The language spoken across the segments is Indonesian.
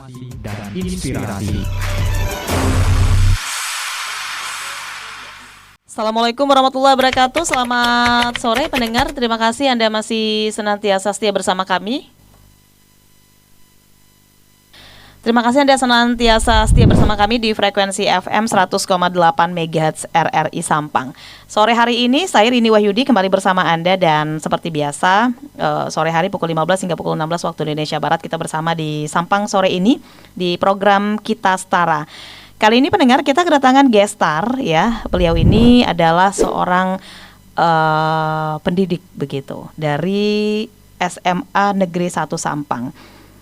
motivasi dan inspirasi. Assalamualaikum warahmatullahi wabarakatuh. Selamat sore pendengar. Terima kasih Anda masih senantiasa setia bersama kami. Terima kasih Anda senantiasa setia bersama kami di frekuensi FM 100,8 MHz RRI Sampang. Sore hari ini saya Rini Wahyudi kembali bersama Anda dan seperti biasa sore hari pukul 15 hingga pukul 16 waktu Indonesia Barat kita bersama di Sampang sore ini di program Kita Setara. Kali ini pendengar kita kedatangan guest star ya. Beliau ini adalah seorang pendidik begitu dari SMA Negeri 1 Sampang.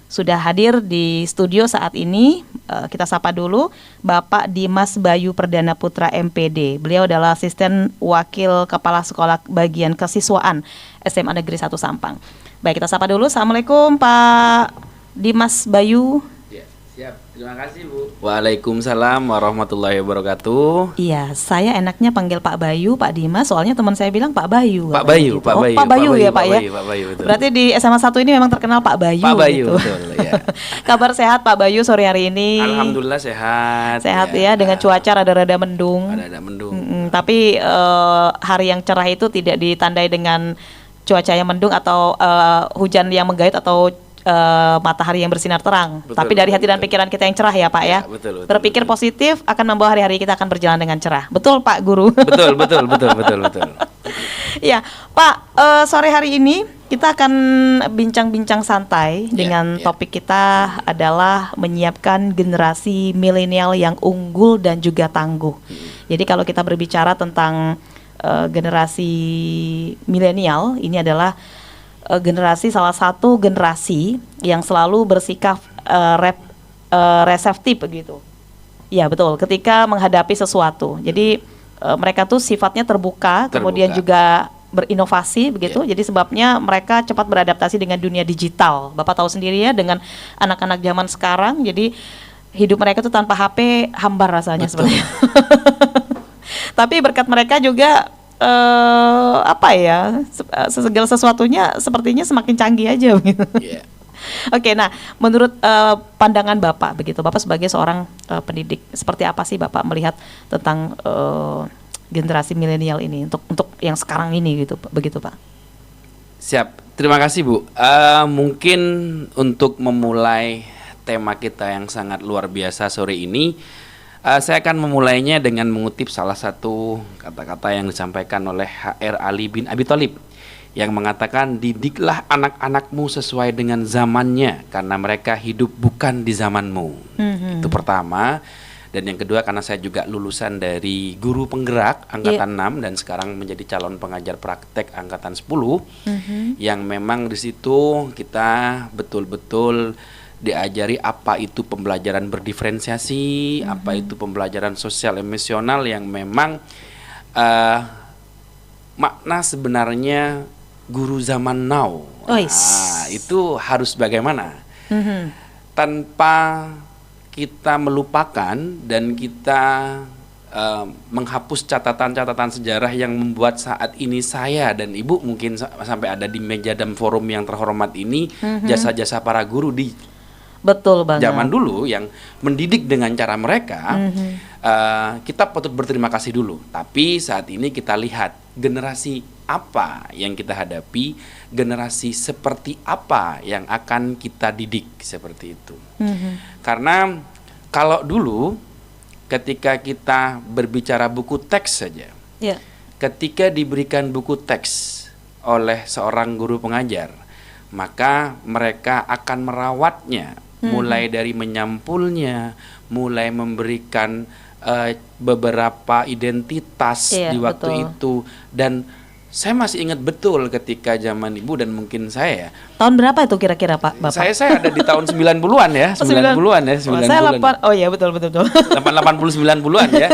Sudah hadir di studio saat ini, kita sapa dulu Bapak Dimas Bayu Perdana Putra MPD. Beliau adalah asisten wakil kepala sekolah bagian kesiswaan SMA Negeri 1 Sampang. Baik, kita sapa dulu. Assalamualaikum Pak Dimas Bayu. Ya, siap. Terima kasih Bu. Waalaikumsalam warahmatullahi wabarakatuh. Iya, saya enaknya panggil Pak Bayu, Pak Dimas, soalnya teman saya bilang Pak Bayu. Pak Bayu, gitu. Pak Bayu. Pak Bayu ya Pak ya. Pak Bayu, betul. Berarti di SMA 1 ini memang terkenal Pak Bayu. Pak Bayu, gitu. betul ya. Kabar sehat Pak Bayu sore hari ini? Alhamdulillah sehat. Sehat ya, dengan cuaca rada-rada mendung. Rada-rada mendung. Tapi hari yang cerah itu tidak ditandai dengan cuaca yang mendung atau hujan yang menggayut atau matahari yang bersinar terang. Betul, tapi dari hati dan betul. pikiran kita yang cerah ya Pak ya. Betul, Berpikir betul. positif akan membawa hari-hari kita akan berjalan dengan cerah. Betul Pak Guru? Betul. Iya Pak, sore hari ini kita akan bincang-bincang santai dengan topik kita adalah menyiapkan generasi milenial yang unggul dan juga tangguh. Jadi kalau kita berbicara tentang generasi milenial, ini adalah generasi salah satu generasi yang selalu bersikap reseptif begitu. Ya betul, ketika menghadapi sesuatu. Jadi mereka tuh sifatnya terbuka, kemudian juga berinovasi begitu. Jadi sebabnya mereka cepat beradaptasi dengan dunia digital. Bapak tahu sendiri ya dengan anak-anak zaman sekarang. Jadi hidup mereka tuh tanpa HP hambar rasanya sebenarnya. Tapi berkat mereka juga segala sesuatunya sepertinya semakin canggih aja gitu. Yeah. Oke, nah menurut pandangan Bapak begitu, Bapak sebagai seorang pendidik, seperti apa sih Bapak melihat tentang generasi milenial ini untuk yang sekarang ini gitu, begitu Pak? Siap. Terima kasih Bu. Mungkin untuk memulai tema kita yang sangat luar biasa sore ini, saya akan memulainya dengan mengutip salah satu kata-kata yang disampaikan oleh HR Ali bin Abi Thalib yang mengatakan, didiklah anak-anakmu sesuai dengan zamannya karena mereka hidup bukan di zamanmu. Itu pertama. Dan yang kedua, karena saya juga lulusan dari guru penggerak angkatan 6 dan sekarang menjadi calon pengajar praktek angkatan 10, yang memang di situ kita betul-betul diajari apa itu pembelajaran berdiferensiasi, apa itu pembelajaran sosial emosional yang memang makna sebenarnya guru zaman now. Nah, itu harus bagaimana? Tanpa kita melupakan dan kita menghapus catatan-catatan sejarah yang membuat saat ini saya dan Ibu mungkin sampai ada di meja dan forum yang terhormat ini, jasa-jasa para guru di Betul banget. zaman dulu yang mendidik dengan cara mereka, kita patut berterima kasih dulu. Tapi saat ini kita lihat generasi apa yang kita hadapi, generasi seperti apa yang akan kita didik seperti itu. Karena kalau dulu ketika kita berbicara buku teks saja, ketika diberikan buku teks oleh seorang guru pengajar, maka mereka akan merawatnya, mulai dari menyampulnya, mulai memberikan beberapa identitas di waktu itu. Dan saya masih ingat betul ketika zaman Ibu dan mungkin saya. Tahun berapa itu kira-kira Pak Bapak? Saya ada di tahun 90-an ya, 90-an ya, 90-an. Oh iya betul. 80-90-an ya.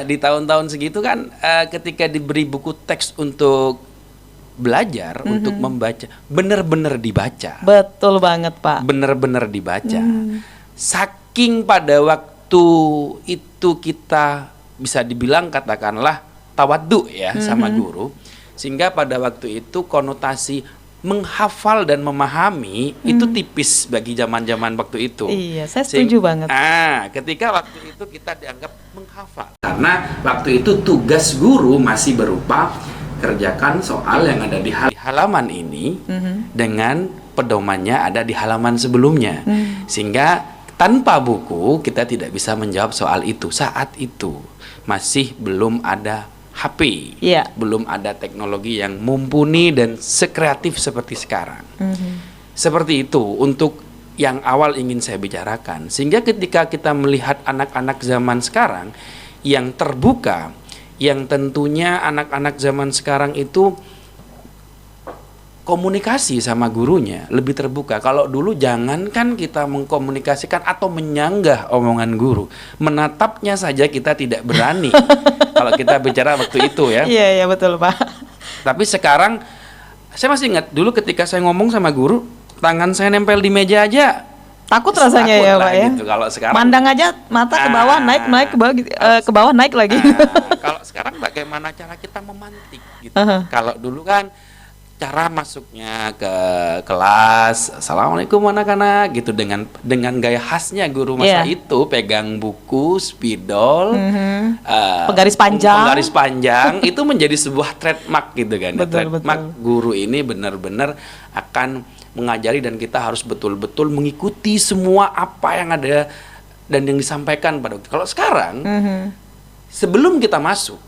Di tahun-tahun segitu kan ketika diberi buku teks untuk belajar, untuk membaca, benar-benar dibaca. Betul banget Pak. Benar-benar dibaca. Saking pada waktu itu kita bisa dibilang katakanlah tawaddu ya sama guru, sehingga pada waktu itu konotasi menghafal dan memahami itu tipis bagi zaman-zaman waktu itu. Iya, saya setuju banget. Ketika waktu itu kita dianggap menghafal. Karena waktu itu tugas guru masih berupa kerjakan soal yang ada di halaman ini dengan pedomannya ada di halaman sebelumnya. Sehingga tanpa buku kita tidak bisa menjawab soal itu. Saat itu masih belum ada HP, belum ada teknologi yang mumpuni dan sekreatif seperti sekarang. Seperti itu untuk yang awal ingin saya bicarakan. Sehingga ketika kita melihat anak-anak zaman sekarang yang terbuka, yang tentunya anak-anak zaman sekarang itu komunikasi sama gurunya lebih terbuka. Kalau dulu jangankan kita mengkomunikasikan atau menyanggah omongan guru, menatapnya saja kita tidak berani. Kalau kita bicara waktu itu ya. Iya betul Pak. Tapi sekarang saya masih ingat dulu ketika saya ngomong sama guru, tangan saya nempel di meja aja. Takut rasanya takut ya lah Pak ya. Gitu. Kalau sekarang mandang aja mata ke bawah naik ke bawah ke bawah naik lagi. Kalau sekarang bagaimana cara kita memantik gitu. Kalau dulu kan cara masuknya ke kelas, assalamualaikum anak-anak gitu dengan gaya khasnya guru masa itu, pegang buku, spidol, penggaris panjang itu menjadi sebuah trademark gitu kan. Trademark betul. Guru ini benar-benar akan mengajari dan kita harus betul-betul mengikuti semua apa yang ada dan yang disampaikan pada waktu. Kalau sekarang sebelum kita masuk,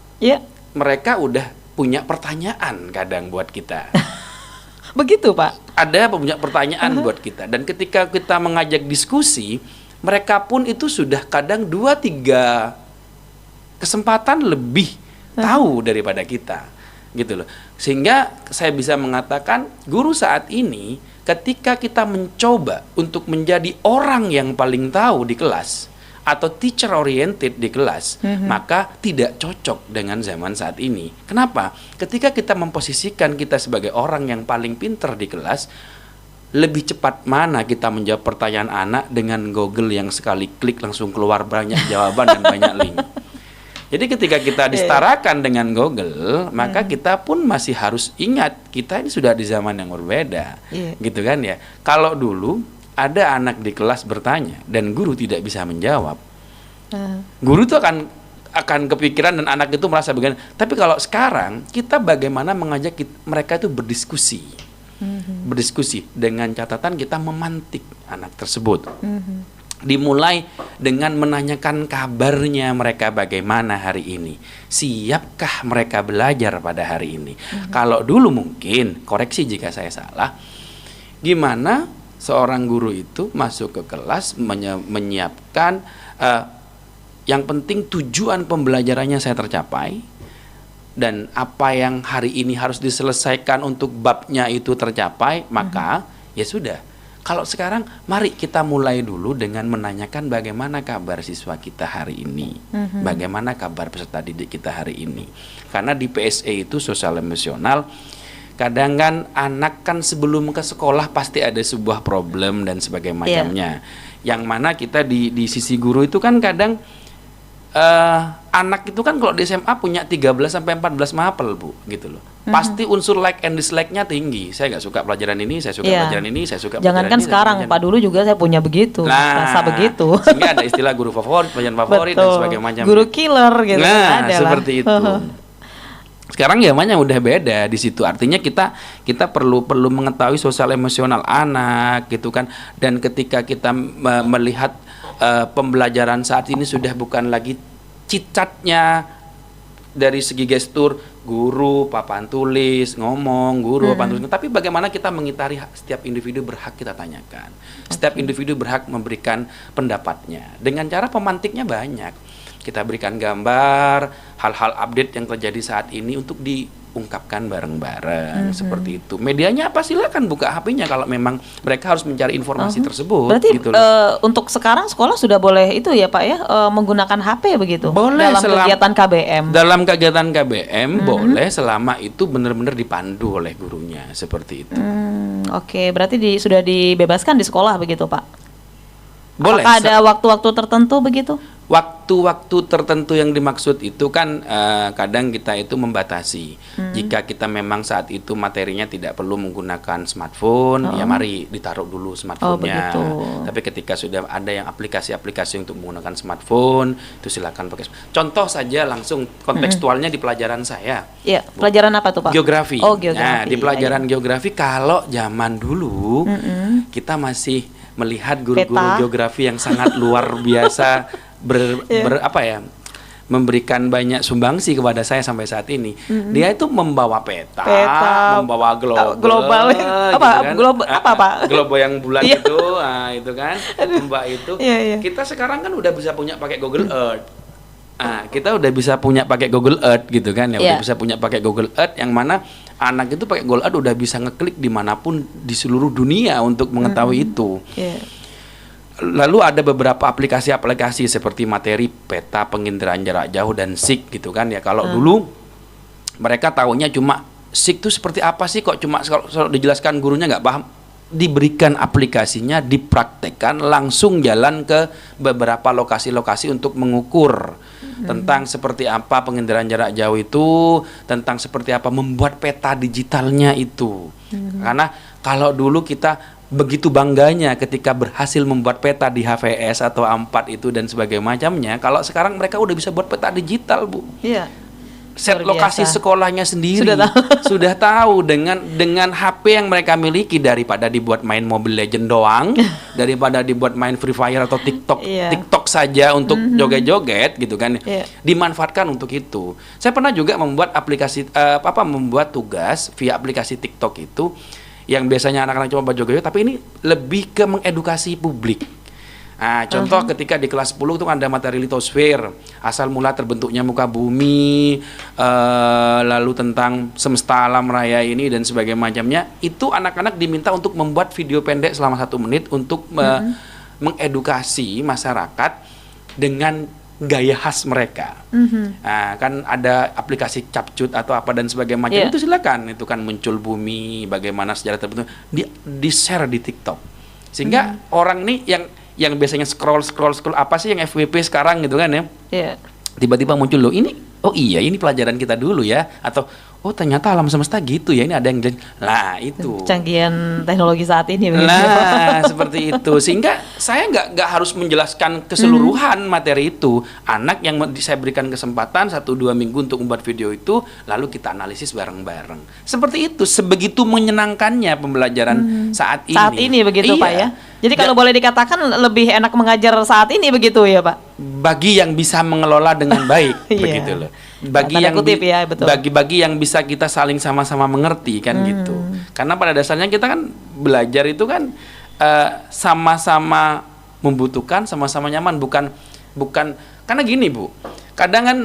mereka udah punya pertanyaan kadang buat kita. Begitu Pak? Ada punya pertanyaan buat kita. Dan ketika kita mengajak diskusi, mereka pun itu sudah kadang 2-3 kesempatan lebih tahu daripada kita. Gitu loh. Sehingga saya bisa mengatakan guru saat ini ketika kita mencoba untuk menjadi orang yang paling tahu di kelas atau teacher oriented di kelas, maka tidak cocok dengan zaman saat ini. Kenapa? Ketika kita memposisikan kita sebagai orang yang paling pinter di kelas, lebih cepat mana kita menjawab pertanyaan anak dengan Google yang sekali klik langsung keluar banyak jawaban dan banyak link. Jadi ketika kita disetarakan dengan Google, maka kita pun masih harus ingat kita ini sudah di zaman yang berbeda, gitu kan ya. Kalau dulu ada anak di kelas bertanya dan guru tidak bisa menjawab, guru itu akan kepikiran dan anak itu merasa begini. Tapi kalau sekarang kita bagaimana mengajak mereka itu berdiskusi, berdiskusi dengan catatan kita memantik anak tersebut. Dimulai dengan menanyakan kabarnya mereka bagaimana hari ini. Siapkah mereka belajar pada hari ini? Kalau dulu mungkin, koreksi jika saya salah, gimana seorang guru itu masuk ke kelas menyiapkan yang penting tujuan pembelajarannya saya tercapai dan apa yang hari ini harus diselesaikan untuk babnya itu tercapai, maka ya sudah. Kalau sekarang mari kita mulai dulu dengan menanyakan bagaimana kabar siswa kita hari ini, bagaimana kabar peserta didik kita hari ini. Karena di PSE itu sosial emosional, kadang kan anak kan sebelum ke sekolah pasti ada sebuah problem dan sebagainya macamnya. Yang mana kita di sisi guru itu kan kadang anak itu kan kalau di SMA punya 13 sampai 14 mapel, Bu, gitu loh. Pasti unsur like and dislike-nya tinggi. Saya nggak suka pelajaran ini, saya suka pelajaran ini, saya suka pelajaran Jangankan ini. sekarang, Pak, dulu juga saya punya begitu, rasa begitu. Sehingga ada istilah guru favorit, pelajaran favorit dan sebagainya macam. Guru killer gitu. Nah, seperti itu. Sekarang zamannya udah beda di situ. Artinya kita perlu mengetahui sosial emosional anak gitu kan. Dan ketika kita melihat pembelajaran saat ini sudah bukan lagi cicatnya dari segi gestur guru papan tulis ngomong guru papan tulis, tapi bagaimana kita mengitari setiap individu berhak kita tanyakan. Setiap individu berhak memberikan pendapatnya dengan cara pemantiknya banyak. Kita berikan gambar hal-hal update yang terjadi saat ini untuk diungkapkan bareng-bareng seperti itu. Medianya apa, silakan buka HP-nya kalau memang mereka harus mencari informasi tersebut. Berarti gitu untuk sekarang sekolah sudah boleh itu ya Pak ya, menggunakan HP begitu? Boleh dalam kegiatan KBM. Dalam kegiatan KBM boleh selama itu benar-benar dipandu oleh gurunya seperti itu. Oke, berarti sudah dibebaskan di sekolah begitu Pak? Boleh. Apakah ada waktu-waktu tertentu begitu? waktu-waktu tertentu yang dimaksud itu kan kadang kita itu membatasi. Jika kita memang saat itu materinya tidak perlu menggunakan smartphone, ya mari ditaruh dulu smartphone-nya. Tapi ketika sudah ada yang aplikasi-aplikasi untuk menggunakan smartphone, itu silakan pakai. Contoh saja langsung kontekstualnya di pelajaran saya. Iya, pelajaran apa tuh Pak? Geografi. Oh, geografi. Nah, di pelajaran geografi kalau zaman dulu kita masih melihat guru-guru geografi yang sangat luar biasa memberikan banyak sumbangsi kepada saya sampai saat ini. Dia itu membawa peta membawa global gitu kan. Global yang bulat itu, itu kan. Mbak itu. Kita sekarang kan udah bisa punya pakai Google Earth. Kita udah bisa punya pakai Google Earth gitu kan ya. Udah bisa punya pakai Google Earth yang mana anak itu pakai Google Earth udah bisa ngeklik dimanapun di seluruh dunia untuk mengetahui itu. Lalu ada beberapa aplikasi-aplikasi seperti materi, peta, penginderaan jarak jauh, dan SIG gitu kan ya. Kalau dulu mereka tahunya cuma SIG itu seperti apa sih, kok cuma kalau dijelaskan gurunya nggak paham. Diberikan aplikasinya, dipraktekkan, langsung jalan ke beberapa lokasi-lokasi untuk mengukur tentang seperti apa penginderaan jarak jauh itu, tentang seperti apa membuat peta digitalnya itu. Karena kalau dulu kita begitu bangganya ketika berhasil membuat peta di HVS atau A4 itu dan sebagainya macamnya. Kalau sekarang mereka udah bisa buat peta digital, Bu. Iya. Set lokasi sekolahnya sendiri sudah tahu dengan HP yang mereka miliki, daripada dibuat main Mobile Legend doang, daripada dibuat main Free Fire atau TikTok saja untuk joget-joget gitu kan. Dimanfaatkan untuk itu. Saya pernah juga membuat aplikasi membuat tugas via aplikasi TikTok itu, yang biasanya anak-anak cuma baca joget, tapi ini lebih ke mengedukasi publik. Contoh ketika di kelas 10 itu ada materi litosfer, asal mula terbentuknya muka bumi, lalu tentang semesta alam raya ini dan sebagainya macamnya. Itu anak-anak diminta untuk membuat video pendek selama 1 menit untuk mengedukasi masyarakat dengan gaya khas mereka. Kan ada aplikasi capcut atau apa dan sebagainya macam itu, silakan. Itu kan muncul bumi, bagaimana sejarah terbentuk, di share di TikTok. Sehingga orang nih yang biasanya scroll apa sih yang FWP sekarang gitu kan ya. Tiba-tiba muncul loh, ini ini pelajaran kita dulu ya, atau ternyata alam semesta gitu ya, ini ada yang itu canggihan teknologi saat ini begitu. Seperti itu, sehingga saya nggak harus menjelaskan keseluruhan materi itu. Anak yang saya berikan kesempatan 1-2 minggu untuk membuat video itu, lalu kita analisis bareng-bareng. Seperti itu, sebegitu menyenangkannya pembelajaran saat ini begitu Pak ya. Jadi kalau boleh dikatakan lebih enak mengajar saat ini begitu ya Pak, bagi yang bisa mengelola dengan baik. Begitu loh. Bagi yang bisa kita saling sama-sama mengerti kan gitu. Karena pada dasarnya kita kan belajar itu kan sama-sama membutuhkan, sama-sama nyaman, bukan karena gini Bu. Kadang kan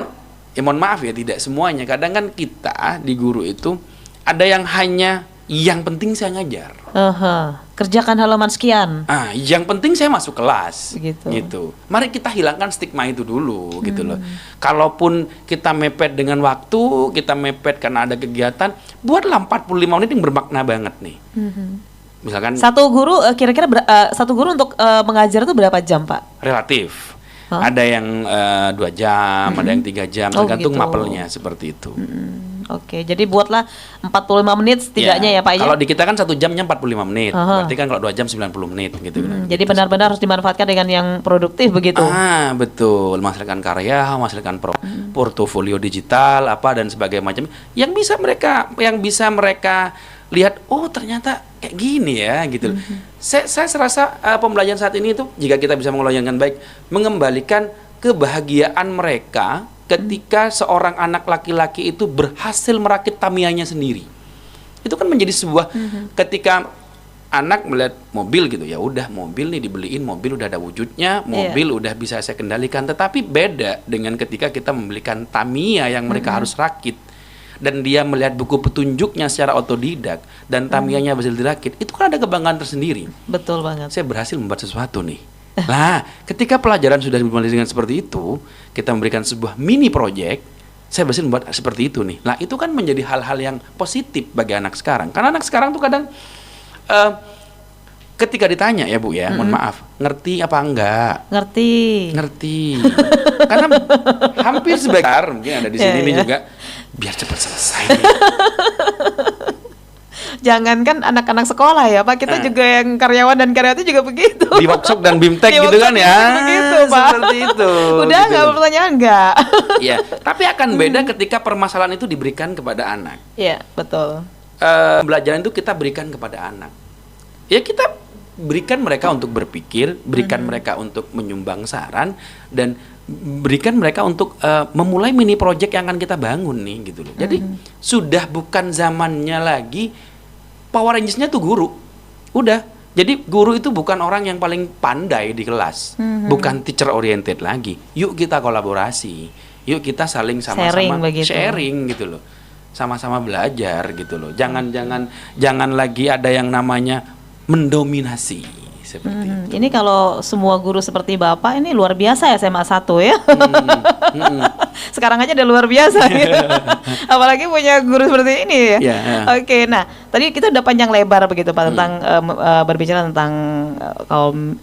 mohon maaf ya, tidak semuanya. Kadang kan kita di guru itu ada yang hanya yang penting saya ngajar. Kerjakan halaman sekian. Yang penting saya masuk kelas. Gitu. Mari kita hilangkan stigma itu dulu, gitu loh. Kalaupun kita mepet dengan waktu, kita mepet karena ada kegiatan, buatlah 45 menit yang bermakna banget nih. Misalkan satu guru kira-kira satu guru untuk mengajar itu berapa jam, Pak? Relatif. Ada yang 2 jam, ada yang 3 jam, tergantung mapelnya seperti itu. Oke, jadi buatlah 45 menit setidaknya ya Pak ya. Kalau di kita kan 1 jamnya 45 menit. Berarti kan kalau 2 jam 90 menit gitu. Jadi benar-benar harus dimanfaatkan dengan yang produktif begitu. Betul, menghasilkan karya, menghasilkan portofolio digital apa dan sebagainya macam yang bisa mereka lihat, ternyata kayak gini ya gitu. Saya serasa pembelajaran saat ini itu, jika kita bisa mengelolanya dengan baik, mengembalikan kebahagiaan mereka ketika seorang anak laki-laki itu berhasil merakit Tamiya-nya sendiri. Itu kan menjadi sebuah ketika anak melihat mobil gitu, ya udah mobil nih dibeliin, mobil udah ada wujudnya, mobil udah bisa saya kendalikan. Tetapi beda dengan ketika kita membelikan Tamiya yang mereka harus rakit, dan dia melihat buku petunjuknya secara otodidak dan Tamiya-nya berhasil dirakit. Itu kan ada kebanggaan tersendiri. Betul banget. Saya berhasil membuat sesuatu nih. Nah, ketika pelajaran sudah dimulai dengan seperti itu, kita memberikan sebuah mini project, saya berhasil membuat seperti itu nih. Nah, itu kan menjadi hal-hal yang positif bagi anak sekarang. Karena anak sekarang tuh kadang ketika ditanya ya Bu ya, mohon maaf, ngerti apa enggak? Ngerti. Karena hampir sebagian mungkin ada di sini nih juga biar cepat selesai nih. Jangankan anak-anak sekolah ya Pak, kita juga yang karyawan dan karyawati juga begitu. Di workshop dan BIMTEK Di gitu workshop kan ya. Begitu Pak. Seperti itu. Udah gitu. nggak pertanyaan nggak? Iya, tapi akan beda ketika permasalahan itu diberikan kepada anak. Iya, betul. Pembelajaran itu kita berikan kepada anak. Ya kita berikan mereka untuk berpikir, berikan mereka untuk menyumbang saran, dan berikan mereka untuk memulai mini project yang akan kita bangun nih gitu loh. Jadi sudah bukan zamannya lagi Power Rangers-nya tuh guru. Udah. Jadi guru itu bukan orang yang paling pandai di kelas. Bukan teacher oriented lagi. Yuk kita kolaborasi. Yuk kita saling sama-sama sharing gitu loh. Sama-sama belajar gitu loh. Jangan lagi ada yang namanya mendominasi seperti itu. Ini kalau semua guru seperti Bapak ini luar biasa ya SMA 1 ya. Sekarang aja udah luar biasa gitu. Apalagi punya guru seperti ini ya. Oke, nah tadi kita udah panjang lebar begitu Pak tentang berbicara tentang kaum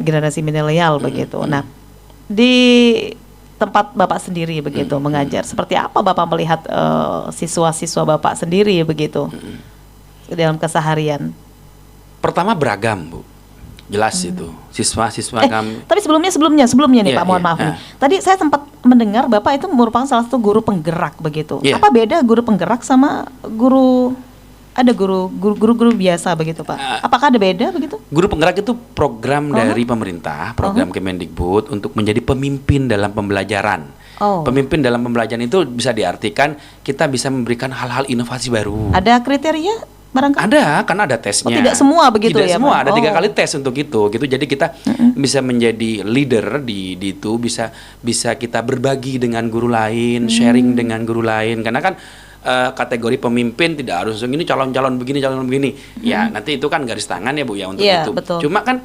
generasi milenial begitu. Nah, di tempat Bapak sendiri begitu mengajar, seperti apa Bapak melihat siswa-siswa Bapak sendiri begitu dalam keseharian? Pertama beragam Bu. Jelas itu siswa-siswa kami. Tapi sebelumnya nih Pak, mohon maaf nih. Tadi saya sempat mendengar Bapak itu merupakan salah satu guru penggerak begitu. Apa beda guru penggerak sama guru biasa begitu Pak? Apakah ada beda begitu? Guru penggerak itu program dari pemerintah, program Kemendikbud untuk menjadi pemimpin dalam pembelajaran. Pemimpin dalam pembelajaran itu bisa diartikan kita bisa memberikan hal-hal inovasi baru. Ada kriteria? Barangkali? Ada, karena ada tesnya. Tidak semua begitu tidak ya? Tidak semua, Pak? ada 3 kali tes untuk itu. Gitu. Jadi kita bisa menjadi leader di itu, bisa kita berbagi dengan guru lain, sharing dengan guru lain. Karena kan kategori pemimpin tidak harus ini calon-calon begini, calon begini. Ya nanti itu kan garis tangan ya Bu ya untuk itu. Betul. Cuma kan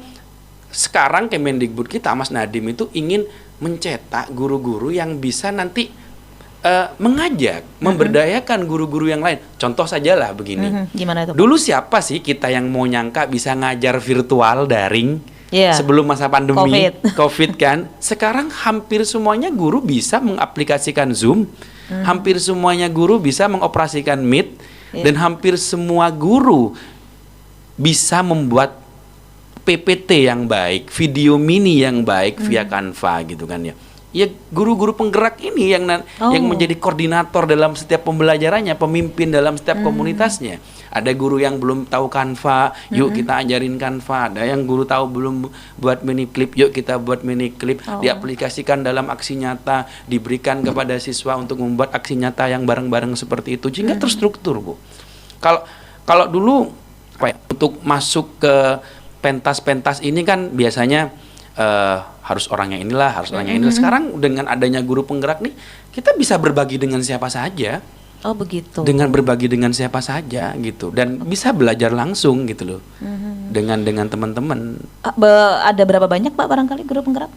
sekarang Kemendikbud kita, Mas Nadiem itu ingin mencetak guru-guru yang bisa nanti mengajak, memberdayakan guru-guru yang lain. Contoh sajalah begini. Gimana itu? Dulu siapa sih kita yang mau nyangka bisa ngajar virtual daring sebelum masa pandemi COVID kan? Sekarang hampir semuanya guru bisa mengaplikasikan Zoom, hampir semuanya guru bisa mengoperasikan Meet, dan hampir semua guru bisa membuat PPT yang baik, video mini yang baik via Canva gitu kan ya. Ya guru-guru penggerak ini yang menjadi koordinator dalam setiap pembelajarannya, pemimpin dalam setiap komunitasnya. Ada guru yang belum tahu Canva, yuk kita ajarin Canva. Ada yang guru tahu belum buat mini clip, yuk kita buat mini clip. Diaplikasikan dalam aksi nyata, diberikan kepada siswa untuk membuat aksi nyata yang bareng-bareng seperti itu, sehingga terstruktur Bu. Kalau dulu untuk masuk ke pentas-pentas ini kan biasanya harus orangnya inilah, harus orangnya inilah. Sekarang dengan adanya guru penggerak nih, kita bisa berbagi dengan siapa saja. Oh begitu. Dengan berbagi dengan siapa saja gitu, dan bisa belajar langsung gitu loh. Dengan teman-teman. Ada berapa banyak Pak barangkali guru penggerak?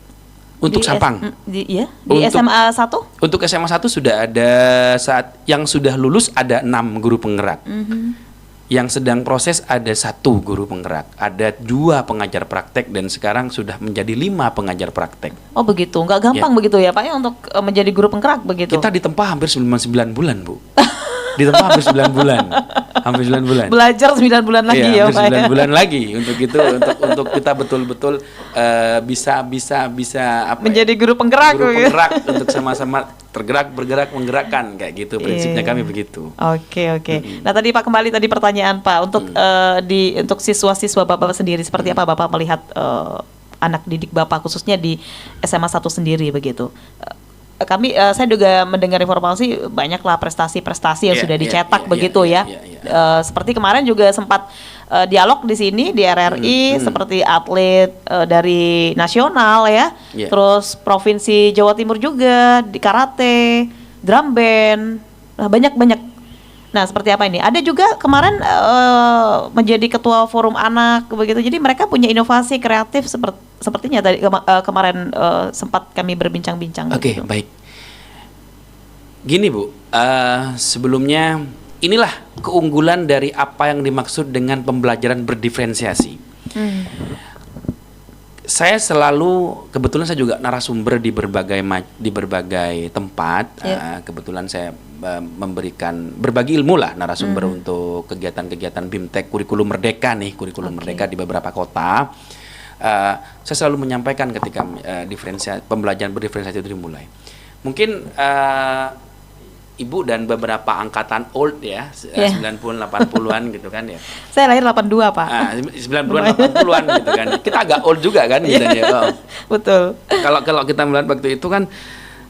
Untuk Sampang? Di SMA 1? Untuk SMA 1 sudah ada, saat yang sudah lulus ada 6 guru penggerak. Yang sedang proses ada 1 guru penggerak, ada 2 pengajar praktek, dan sekarang sudah menjadi 5 pengajar praktek. Oh begitu, nggak gampang begitu ya Pak ya untuk menjadi guru penggerak begitu? Kita ditempa hampir 9 bulan Bu. Ditempa hampir 9 bulan. Hampir 9 bulan. Belajar 9 bulan lagi ya Pak. 9 bulan lagi untuk itu, untuk kita betul-betul bisa menjadi guru penggerak. Guru penggerak untuk sama-sama bergerak menggerakkan kayak gitu, prinsipnya kami begitu. Oke. Nah tadi Pak kembali pertanyaan Pak untuk siswa-siswa Bapak sendiri, seperti apa Bapak melihat anak didik Bapak khususnya di SMA 1 sendiri begitu? Saya juga mendengar informasi banyaklah prestasi-prestasi yang sudah dicetak begitu ya. Seperti kemarin juga sempat dialog di sini di RRI seperti atlet dari nasional ya. Terus provinsi Jawa Timur juga di karate, drum band, banyak. Nah, seperti apa ini? Ada juga kemarin menjadi ketua forum anak begitu. Jadi mereka punya inovasi kreatif sepertinya tadi kemarin sempat kami berbincang-bincang. Oke, baik. Gini Bu, sebelumnya inilah keunggulan dari apa yang dimaksud dengan pembelajaran berdiferensiasi. Saya selalu, kebetulan saya juga narasumber di berbagai tempat. Kebetulan saya memberikan berbagi ilmu lah, narasumber untuk kegiatan-kegiatan BIMTEK kurikulum merdeka nih, kurikulum merdeka di beberapa kota. Saya selalu menyampaikan ketika pembelajaran berdiferensiasi itu dimulai. Mungkin Ibu dan beberapa angkatan old ya, 90-an 80-an gitu kan ya. Saya lahir 82, Pak. 90-an 80-an gitu kan. Kita agak old juga kan gitu ya. Betul. Kalau kita melihat waktu itu kan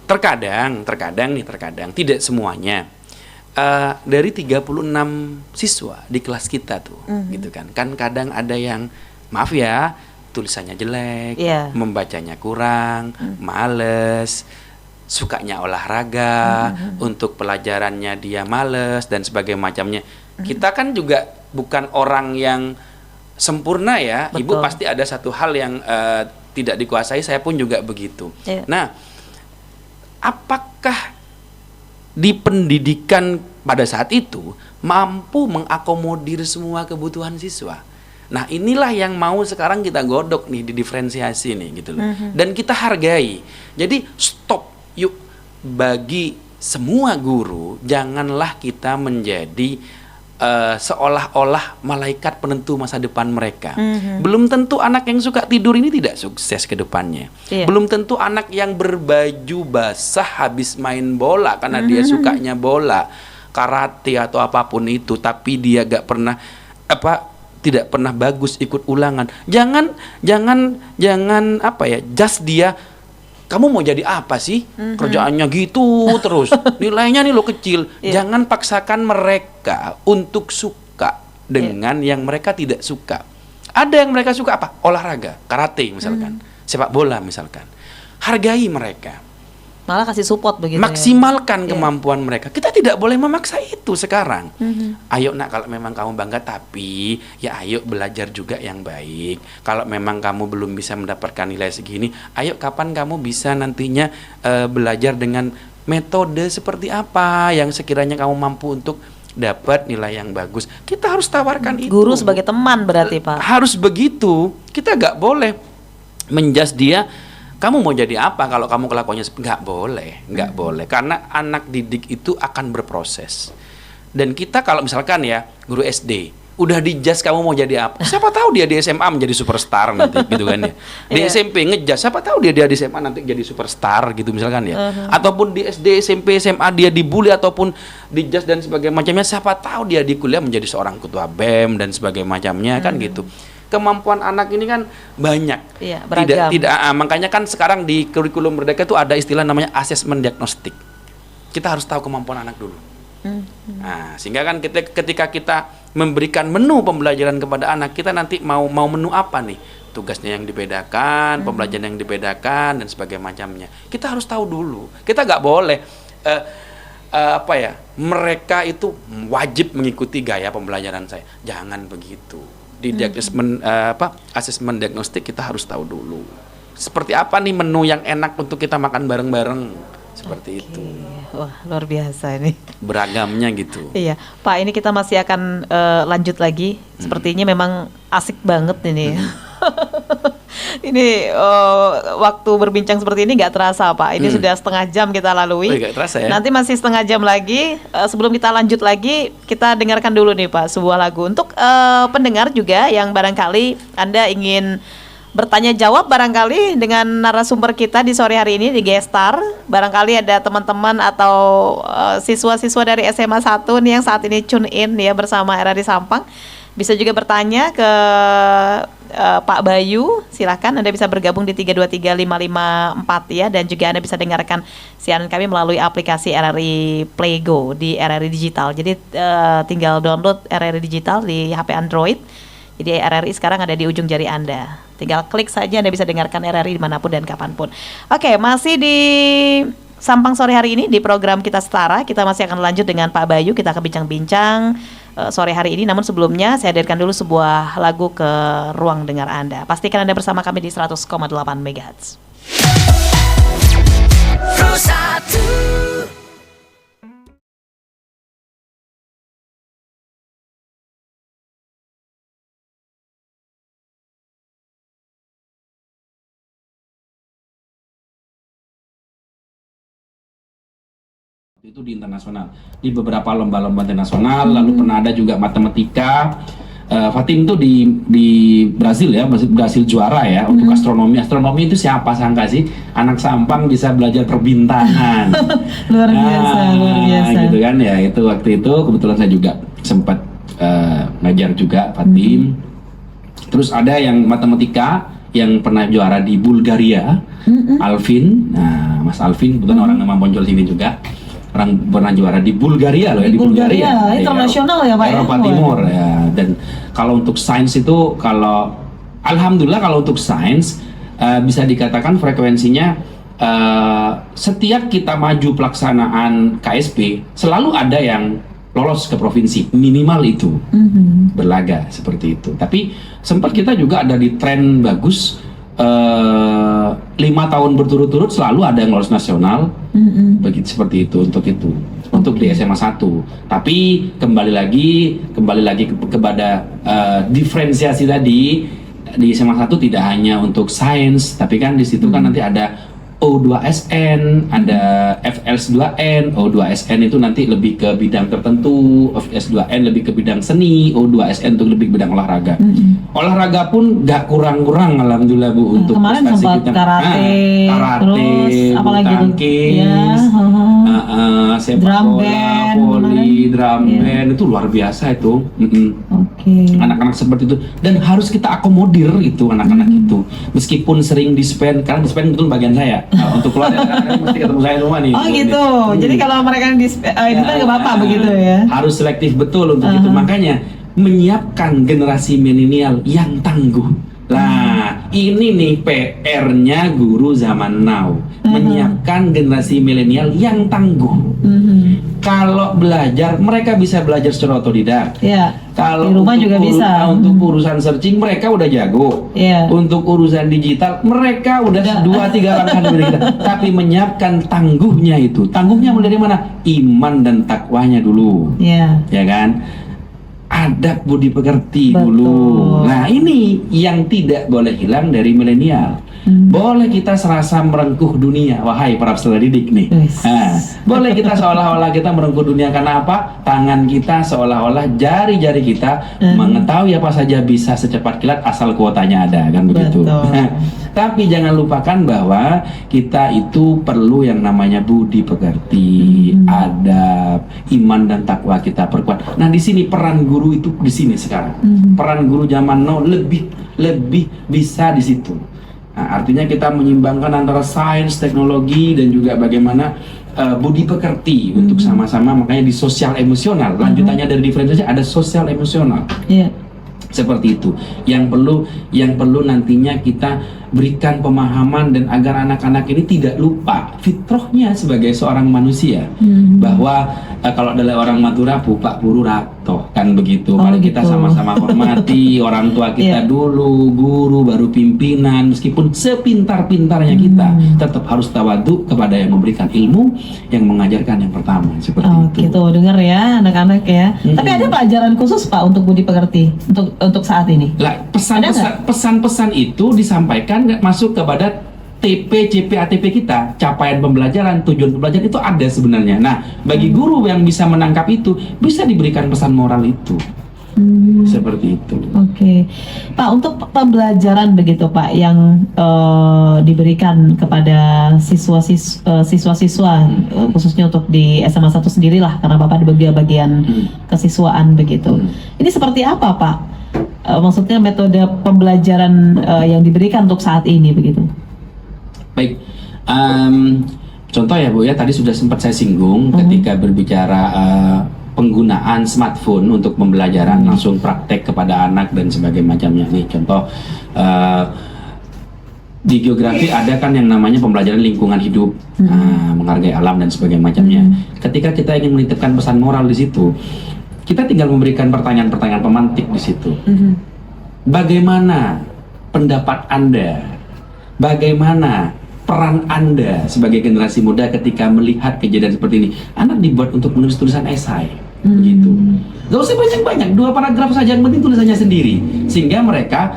terkadang tidak semuanya. Dari 36 siswa di kelas kita tuh gitu kan. Kan kadang ada yang maaf ya, tulisannya jelek, membacanya kurang, males, sukanya olahraga, untuk pelajarannya dia males dan sebagainya macamnya. Kita kan juga bukan orang yang sempurna ya. Betul. Ibu pasti ada satu hal yang tidak dikuasai, saya pun juga begitu. Nah, apakah di pendidikan pada saat itu mampu mengakomodir semua kebutuhan siswa? Nah, inilah yang mau sekarang kita godok nih di diferensiasi nih gitu loh. Dan kita hargai. Jadi stop. Yuk, bagi semua guru, janganlah kita menjadi seolah-olah malaikat penentu masa depan mereka. Belum tentu anak yang suka tidur ini tidak sukses ke depannya. Belum tentu anak yang berbaju basah habis main bola karena dia sukanya bola, karate atau apapun itu, tapi dia gak pernah tidak pernah bagus ikut ulangan. Jangan just dia, kamu mau jadi apa sih? Kerjaannya gitu terus. Nilainya nih lo kecil. Jangan paksakan mereka untuk suka dengan yang mereka tidak suka. Ada yang mereka suka apa? Olahraga, karate misalkan, sepak bola misalkan. Hargai mereka. Malah kasih support begitu. Maksimalkan kemampuan mereka. Kita tidak boleh memaksa itu sekarang. Ayo nak, kalau memang kamu bangga, tapi ya ayo belajar juga yang baik. Kalau memang kamu belum bisa mendapatkan nilai segini, ayo kapan kamu bisa nantinya belajar dengan metode seperti apa yang sekiranya kamu mampu untuk dapat nilai yang bagus. Kita harus tawarkan itu. Guru sebagai teman berarti, Pak. Harus begitu. Kita nggak boleh menjudge dia. Kamu mau jadi apa kalau kamu kelakuannya nggak boleh, karena anak didik itu akan berproses. Dan kita kalau misalkan ya guru SD udah dijudge kamu mau jadi apa, siapa tahu dia di SMA menjadi superstar nanti gitu kan ya. Di SMP ngejudge, siapa tahu dia di SMA nanti jadi superstar gitu misalkan ya. Ataupun di SD, SMP, SMA dia dibully ataupun dijudge dan sebagainya macamnya, siapa tahu dia di kuliah menjadi seorang ketua BEM dan sebagainya macamnya kan gitu. Kemampuan anak ini kan banyak, beragam. Makanya kan sekarang di kurikulum merdeka itu ada istilah namanya asesmen diagnostik. Kita harus tahu kemampuan anak dulu. Nah, sehingga kan ketika kita memberikan menu pembelajaran kepada anak, kita nanti mau menu apa nih? Tugasnya yang dibedakan, pembelajaran yang dibedakan dan sebagainya macamnya. Kita harus tahu dulu. Kita nggak boleh mereka itu wajib mengikuti gaya pembelajaran saya. Jangan begitu. Di asesmen diagnostik kita harus tahu dulu seperti apa nih menu yang enak untuk kita makan bareng-bareng, seperti itu. Wah, luar biasa ini beragamnya gitu. Iya, Pak, ini kita masih akan lanjut lagi. Sepertinya memang asik banget ini. Ini waktu berbincang seperti ini nggak terasa, Pak. Ini sudah setengah jam kita lalui. Nggak terasa ya? Nanti masih setengah jam lagi. Sebelum kita lanjut lagi, kita dengarkan dulu nih, Pak, sebuah lagu untuk pendengar juga yang barangkali Anda ingin bertanya jawab barangkali dengan narasumber kita di sore hari ini di Gestar. Barangkali ada teman-teman atau siswa-siswa dari SMA 1 nih yang saat ini tune in ya bersama RRI Sampang. Bisa juga bertanya ke Pak Bayu, silakan Anda bisa bergabung di 323554 ya, dan juga Anda bisa dengarkan siaran kami melalui aplikasi RRI Playgo di RRI Digital. Jadi tinggal download RRI Digital di HP Android. Jadi RRI sekarang ada di ujung jari Anda. Tinggal klik saja Anda bisa dengarkan RRI dimanapun dan kapanpun. Oke, masih di Sampang sore hari ini di program Kita Setara. Kita masih akan lanjut dengan Pak Bayu. Kita akan bincang-bincang sore hari ini. Namun sebelumnya saya hadirkan dulu sebuah lagu ke ruang dengar Anda. Pastikan Anda bersama kami di 100,8 MHz. Itu di internasional, di beberapa lomba-lomba internasional, lalu pernah ada juga matematika. Fatim tuh di Brasil ya, Brasil juara ya untuk astronomi. Astronomi itu siapa sangka sih anak Sampang bisa belajar perbintangan. Luar biasa. Gitu kan ya, itu waktu itu kebetulan saya juga sempat ngajar juga Fatim. Terus ada yang matematika yang pernah juara di Bulgaria, Alvin. Nah, Mas Alvin kebetulan orang nama Bonjol sini juga. Orang pernah juara di Bulgaria loh ya, di Bulgaria. Internasional ya Pak Eropa ya? Timur ya. Dan kalau untuk sains itu, alhamdulillah kalau untuk sains bisa dikatakan frekuensinya setiap kita maju pelaksanaan KSP selalu ada yang lolos ke provinsi, minimal itu berlaga seperti itu. Tapi sempat kita juga ada di tren bagus. 5 tahun berturut-turut selalu ada yang lolos nasional, begitu seperti itu untuk di SMA 1. Tapi kembali lagi kepada diferensiasi tadi, di SMA 1 tidak hanya untuk sains, tapi kan di situ kan nanti ada O2SN, ada FS2N. O2SN itu nanti lebih ke bidang tertentu, FS2N lebih ke bidang seni, O2SN untuk lebih bidang olahraga. Olahraga pun gak kurang-kurang alhamdulillah Bu untuk kemarin prestasi sempat kita. karate, Terus apalagi bulu tangkis, sepak drum bola, band, voli, drum band itu luar biasa itu. Anak-anak seperti itu, dan harus kita akomodir itu anak-anak itu, meskipun sering dispen, karena dispen betul bagian saya. Untuk keluar kadang-kadang mesti ketemu saya rumah nih. Oh gitu. Jadi kalau mereka di itu kan ke Bapak begitu ya. Harus selektif betul untuk itu. Makanya menyiapkan generasi milenial yang tangguh. Nah, ini nih PR-nya guru zaman now. Menyiapkan generasi milenial yang tangguh. Kalau belajar, mereka bisa belajar secara otodidak. Kalau di rumah juga bisa. Untuk urusan searching mereka udah jago. Untuk urusan digital mereka udah 2-3 langkah dari kita. Tapi menyiapkan tangguhnya itu. Tangguhnya mulai dari mana? Iman dan takwanya dulu. Ya kan? Adab budi pekerti dulu. Nah, ini yang tidak boleh hilang dari milenial. Boleh kita serasa merengkuh dunia, wahai para peserta didik nih. Boleh kita seolah-olah kita merengkuh dunia karena apa? Tangan kita seolah-olah jari-jari kita mengetahui apa saja bisa secepat kilat asal kuotanya ada, kan begitu. Tapi jangan lupakan bahwa kita itu perlu yang namanya budi pekerti, adab, iman dan takwa kita perkuat. Nah, di sini peran guru itu di sini sekarang. Peran guru zaman now lebih bisa di situ. Nah, artinya kita menyimbangkan antara sains, teknologi, dan juga bagaimana budi pekerti untuk sama-sama, makanya di sosial emosional. Lanjutannya dari diferensiasi ada sosial emosional. Seperti itu yang perlu nantinya kita berikan pemahaman, dan agar anak-anak ini tidak lupa fitrahnya sebagai seorang manusia, bahwa kalau dari orang Madura Pak Puru Rato kan begitu. Mari kita sama-sama hormati orang tua kita dulu, guru baru pimpinan. Meskipun sepintar-pintarnya kita tetap harus tawadu kepada yang memberikan ilmu, yang mengajarkan yang pertama, seperti itu. Gitu, dengar ya anak-anak ya. Tapi ada pelajaran khusus Pak untuk budi pekerti untuk saat ini? Lah, pesan-pesan itu disampaikan masuk kepada TP, CP, ATP kita, capaian pembelajaran, tujuan pembelajaran itu ada sebenarnya. Nah, bagi guru yang bisa menangkap itu, bisa diberikan pesan moral itu. Seperti itu. Pak, untuk pembelajaran begitu Pak yang diberikan kepada siswa-siswa khususnya untuk di SMA 1 sendirilah, karena Bapak di bagian kesiswaan begitu. Ini seperti apa Pak? Maksudnya metode pembelajaran yang diberikan untuk saat ini begitu. Baik, contoh ya Bu ya, tadi sudah sempat saya singgung ketika berbicara penggunaan smartphone untuk pembelajaran, langsung praktek kepada anak dan sebagainya macamnya. Nih contoh di geografi ada kan yang namanya pembelajaran lingkungan hidup, menghargai alam dan sebagainya macamnya. Ketika kita ingin menitipkan pesan moral di situ, kita tinggal memberikan pertanyaan-pertanyaan pemantik di situ. Bagaimana pendapat Anda? Bagaimana peran Anda sebagai generasi muda ketika melihat kejadian seperti ini? Anak dibuat untuk menulis tulisan esai, begitu. Gak usah banyak-banyak, 2 paragraf saja, yang penting tulisannya sendiri, sehingga mereka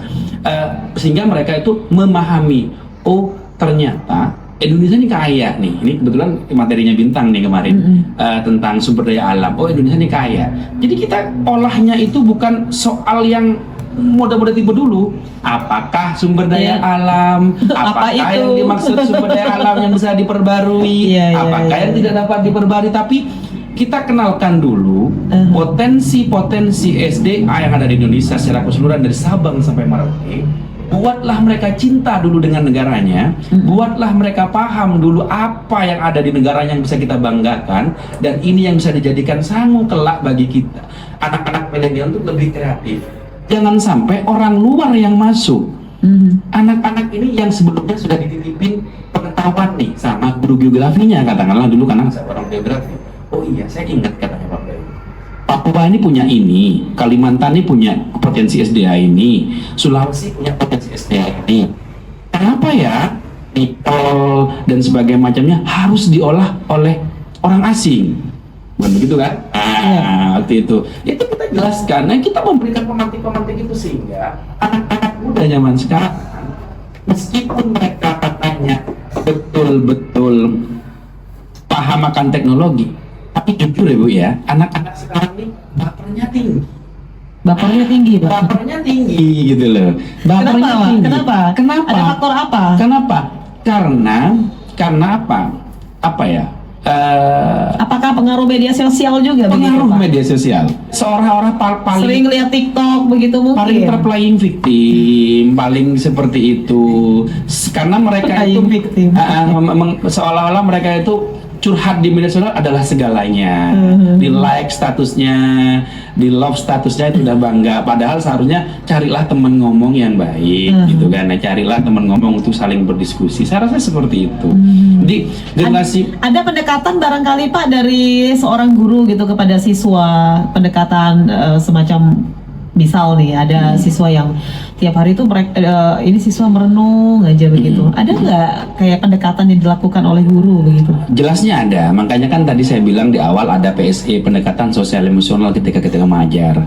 itu memahami, oh ternyata Indonesia ini kaya nih. Ini kebetulan materinya Bintang nih kemarin tentang sumber daya alam. Oh, Indonesia ini kaya. Jadi kita olahnya itu bukan soal yang mudah-mudah tipe dulu. Apakah sumber daya alam? Apakah Apa itu? yang dimaksud sumber daya alam yang bisa diperbarui? Apakah yang tidak dapat diperbarui? Tapi kita kenalkan dulu potensi-potensi SDA yang ada di Indonesia secara keseluruhan dari Sabang sampai Merauke. Buatlah mereka cinta dulu dengan negaranya, buatlah mereka paham dulu apa yang ada di negaranya yang bisa kita banggakan, dan ini yang bisa dijadikan sangu kelak bagi kita. Anak-anak milenial itu lebih kreatif. Jangan sampai orang luar yang masuk. Anak-anak ini yang sebelumnya sudah dititipin pengetahuan nih sama guru geografinya, katakanlah dulu karena saya orang geografi. Oh iya, saya ingat katanya Pak Bayu. Papua ini punya ini, Kalimantan ini punya potensi SDA ini, Sulawesi punya potensi SDA ini. Kenapa ya nikel dan sebagainya macamnya harus diolah oleh orang asing? Bukan begitu kan? Waktu itu kita jelaskan, nah kita memberikan pemantik-pemantik itu sehingga anak-anak muda zaman sekarang, meskipun mereka katanya betul-betul paham akan teknologi, tapi jujur ya Bu ya, anak-anak sekarang ini bapernya tinggi. Bapernya tinggi, Pak. Bapernya tinggi gitu loh. Bapernya Kenapa, Pak? tinggi. Kenapa? Ada faktor apa? Kenapa? Karena apa? Apa ya? Apakah pengaruh media sosial juga Pengaruh begitu, Pak? media sosial. Seorang paling Sering lihat TikTok begitu mungkin. paling terplaying victim, paling seperti itu. Karena mereka itu Playing victim. seolah-olah mereka itu curhat di media sosial adalah segalanya. Di like statusnya, di love statusnya itu udah bangga. Padahal seharusnya carilah teman ngomong yang baik, gitu kan. Nah, carilah teman ngomong untuk saling berdiskusi. Saya rasa seperti itu. Di generasi Ada pendekatan barangkali Pak dari seorang guru gitu kepada siswa, pendekatan semacam misal nih ada siswa yang tiap hari itu mereka ini siswa merenung aja begitu. Ada nggak kayak pendekatan yang dilakukan oleh guru begitu? jelasnya ada. Makanya kan tadi saya bilang di awal ada PSE, pendekatan sosial emosional ketika mengajar.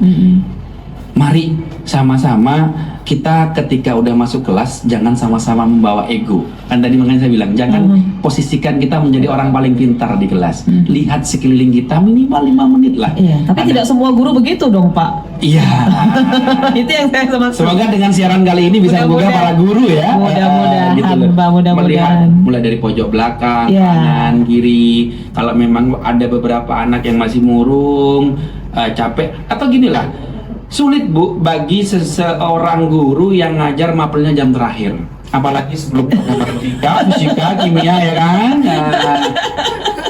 Mari sama-sama kita ketika udah masuk kelas jangan sama-sama membawa ego. Kan tadi makanya saya bilang jangan posisikan kita menjadi orang paling pintar di kelas. Lihat sekeliling kita minimal 5 menit lah. Iya, tapi tidak semua guru begitu dong Pak. Iya. Itu yang saya maksud. Semoga dengan siaran kali ini bisa membuka para guru ya. Mudah-mudahan, loh. Mbak, mudah-mudahan. Melihat mulai dari pojok belakang, kanan, kiri. Kalau memang ada beberapa anak yang masih murung, capek atau gini lah. Sulit Bu bagi seseorang guru yang ngajar mapelnya jam terakhir. Apalagi sebelum fisika, kimia ya kan. Nah,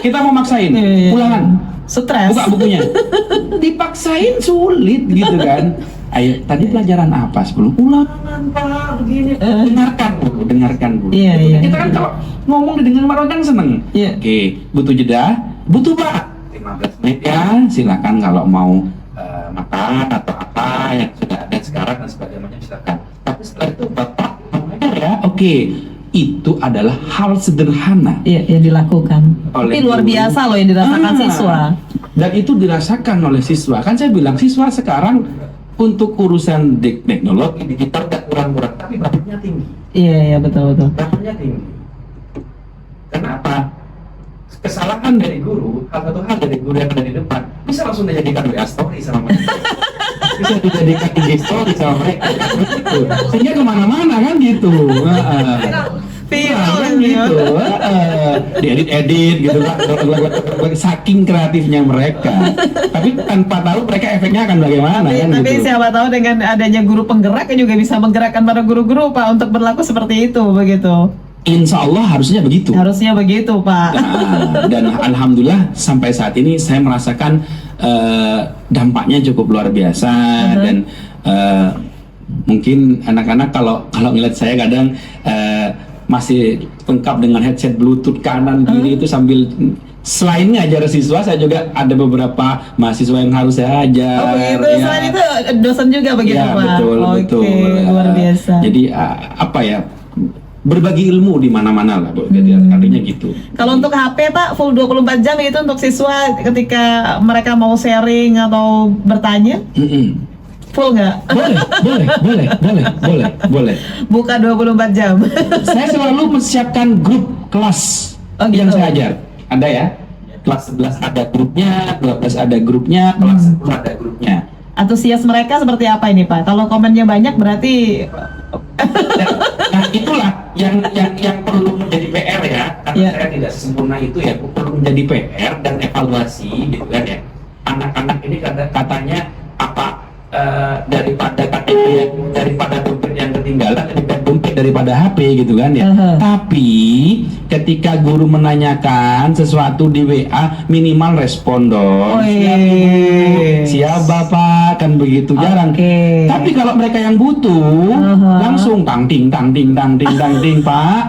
kita mau maksain ulangan. Stres. Buka bukunya. Dipaksain sulit gitu kan. Ayo, tadi pelajaran apa sebelum ulangan Pak begini. Dengarkan dulu. Iya. Kita kan kalau ngomong didengar orang kan seneng. Iya. Oke, butuh jeda? Butuh Pak. 15 menit ya. Silakan kalau mau makan atau apa yang sudah ada sekarang dan sebagainya silakan. Tapi setelah itu Bapak mengajar ya. Oke. Itu adalah hal sederhana. Iya, yang dilakukan. Oleh Tapi luar guru. biasa loh yang dirasakan siswa. Dan itu dirasakan oleh siswa. Kan saya bilang siswa sekarang untuk urusan teknologi digital gak kurang-kurang, tapi bapernya tinggi. Iya, betul. Bapernya tinggi. Kenapa? Kesalahan dari guru, satu hal dari guru yang ada di depan, bisa langsung dijadikan WA story sama mereka. Bisa dijadikan IG story sama mereka. Gitu. Sehingga kemana-mana kan gitu. Viral kan gitu. Diedit-edit gitu kan. Saking kreatifnya mereka. Tapi tanpa tahu mereka efeknya akan bagaimana kan Tapi gitu. siapa tahu dengan adanya guru penggerak juga bisa menggerakkan para guru-guru Pak untuk berlaku seperti itu begitu. Insya Allah harusnya begitu. Harusnya begitu Pak. Nah, dan alhamdulillah sampai saat ini saya merasakan dampaknya cukup luar biasa dan mungkin anak-anak kalau ngeliat saya kadang masih lengkap dengan headset Bluetooth kanan kiri itu sambil selain ngajar siswa saya juga ada beberapa mahasiswa yang harus saya ajar. Oh begitu, ya. selain itu dosen juga begitu Ya, Pak. betul. Luar biasa. Jadi apa ya? Berbagi ilmu di mana-mana lah, Bu. Jadi artinya gitu. Kalau untuk HP Pak full 24 jam itu untuk siswa ketika mereka mau sharing atau bertanya? full nggak? Boleh. Buka 24 jam. Saya selalu menyiapkan grup kelas Oh, gitu. yang saya ajar. Ada ya? Kelas 11 ada grupnya, 12 ada grupnya, kelas 10 ada grupnya. Antusias mereka seperti apa ini Pak? Kalau komennya banyak berarti Nah itulah yang perlu menjadi PR ya, karena Ya. saya tidak sesempurna itu ya, perlu menjadi PR dan evaluasi gitu kan ya. Anak-anak ini katanya apa daripada KTP daripada dompet yang ketinggalan, daripada dompet daripada HP gitu kan ya. Tapi ketika guru menanyakan sesuatu di WA minimal respon dong. Siap Ibu, siap Bapak, kan begitu jarang. Oke. Tapi kalau mereka yang butuh langsung tang ting Pak.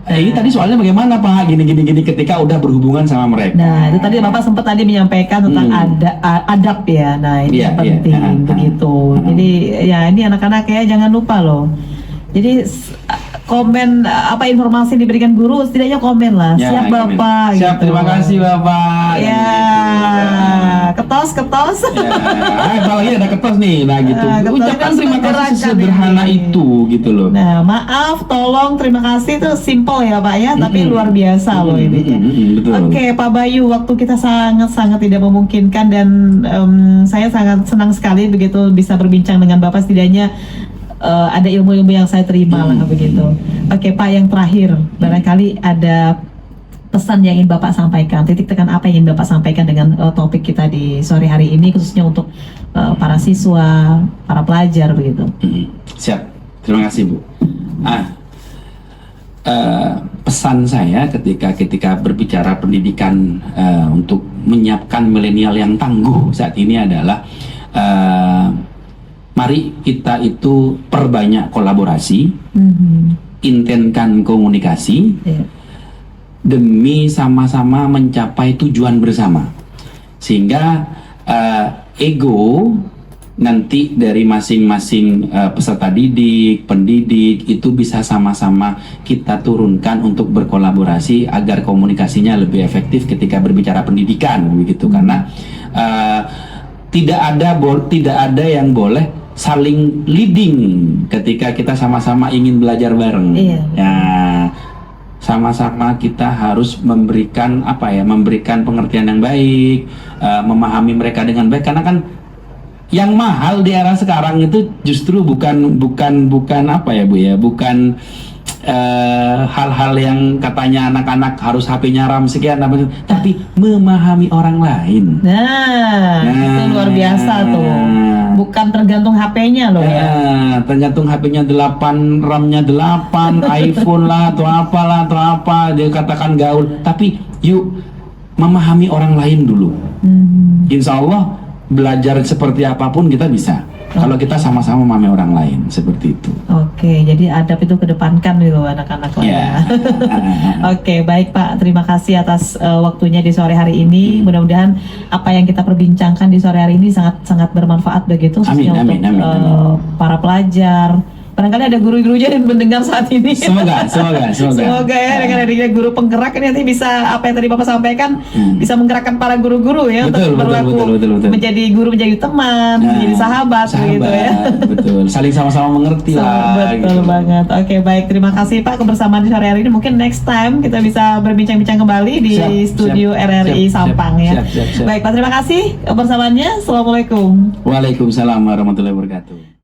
Ini tadi soalnya bagaimana Pak? Gini ketika udah berhubungan sama mereka. Nah, itu tadi Bapak sempat tadi menyampaikan tentang adab ya. Nah, ini Iya, penting iya. begitu. Jadi ya ini anak-anak ya jangan lupa loh. Jadi komen apa informasi yang diberikan guru setidaknya komen lah. Ya, Siap komen. Bapak. Siap, gitu. terima kasih Bapak. Ya, Gitu. ketos. Ya, apalagi ada ketos nih, nah gitu. Ketos Ucapkan kan terima kasih menggerakkan sesederhana ini. itu gitu loh. Nah, maaf, tolong, terima kasih itu simple ya Pak ya, tapi luar biasa loh ini. Betul. Oke, Pak Bayu, waktu kita sangat tidak memungkinkan dan saya sangat senang sekali begitu bisa berbincang dengan Bapak, setidaknya ada ilmu-ilmu yang saya terima lah begitu. Oke Pak, yang terakhir, barangkali ada pesan yang ingin Bapak sampaikan, titik tekan apa yang ingin Bapak sampaikan dengan topik kita di sore hari ini, khususnya untuk para siswa, para pelajar begitu. Siap, terima kasih Bu. Pesan saya ketika berbicara pendidikan untuk menyiapkan milenial yang tangguh saat ini adalah mari kita itu perbanyak kolaborasi, intenkan komunikasi, demi sama-sama mencapai tujuan bersama, sehingga ego nanti dari masing-masing peserta didik, pendidik itu bisa sama-sama kita turunkan untuk berkolaborasi agar komunikasinya lebih efektif ketika berbicara pendidikan begitu. Karena tidak ada yang boleh saling leading ketika kita sama-sama ingin belajar bareng. Iya. Ya, sama-sama kita harus memberikan memberikan pengertian yang baik, memahami mereka dengan baik, karena kan yang mahal di era sekarang itu justru bukan hal-hal yang katanya anak-anak harus HP-nya RAM sekian tapi memahami orang lain. Nah, itu luar biasa tuh. Bukan tergantung HP-nya loh ya. Tergantung HP-nya 8, RAM-nya 8, iPhone lah atau apa dia katakan gaul. Tapi yuk memahami orang lain dulu. Insya Allah belajar seperti apapun kita bisa. Kalau kita sama-sama memahami orang lain seperti itu. Oke, jadi adab itu kedepankan gitu anak-anak lah ya. Oke, baik Pak, terima kasih atas waktunya di sore hari ini. Mudah-mudahan apa yang kita perbincangkan di sore hari ini sangat bermanfaat begitu, khususnya Amin. para pelajar. Barangkali ada guru-gurunya yang mendengar saat ini. Semoga. Semoga ya dengan adanya guru penggerak ini nanti bisa apa yang tadi Bapak sampaikan bisa menggerakkan para guru-guru ya untuk berlaku menjadi guru, menjadi teman, menjadi sahabat gitu ya. Betul. Saling sama-sama mengerti lah. Betul gitu. banget. Oke, baik, terima kasih Pak kebersamaan di sore hari ini. Mungkin next time kita bisa berbincang-bincang kembali di studio RRI Sampang ya. Siap. Baik Pak, terima kasih kebersamaannya. Assalamualaikum. Waalaikumsalam warahmatullahi wabarakatuh.